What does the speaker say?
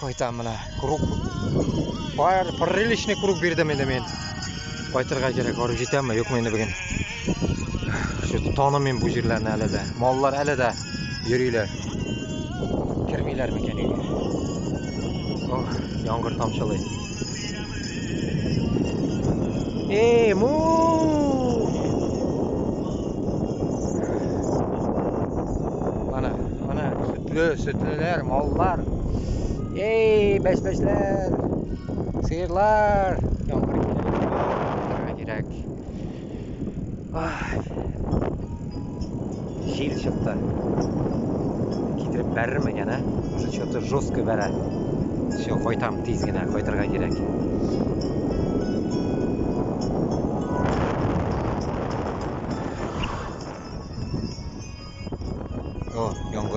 Qaytam mana quruq. Приличный quruq berdim endi men. Qaytirga kerak, borib jetammi, yo'qmi endi bugun. Shu tonamen bu yerlarni alida. Mollar alida yuringlar. Kirmaylarmikan uyga? Oh, yomg'ir tomchilaydi. Mu! Mana sütlüler, mollar. Beşler. Sığırlar. Yomg'ir kerak. Jil chiqdi. Ketirib bermagan a. O'sha chota жестко bera. Shu qo'ytam tezgina, qo'ytirga kerak.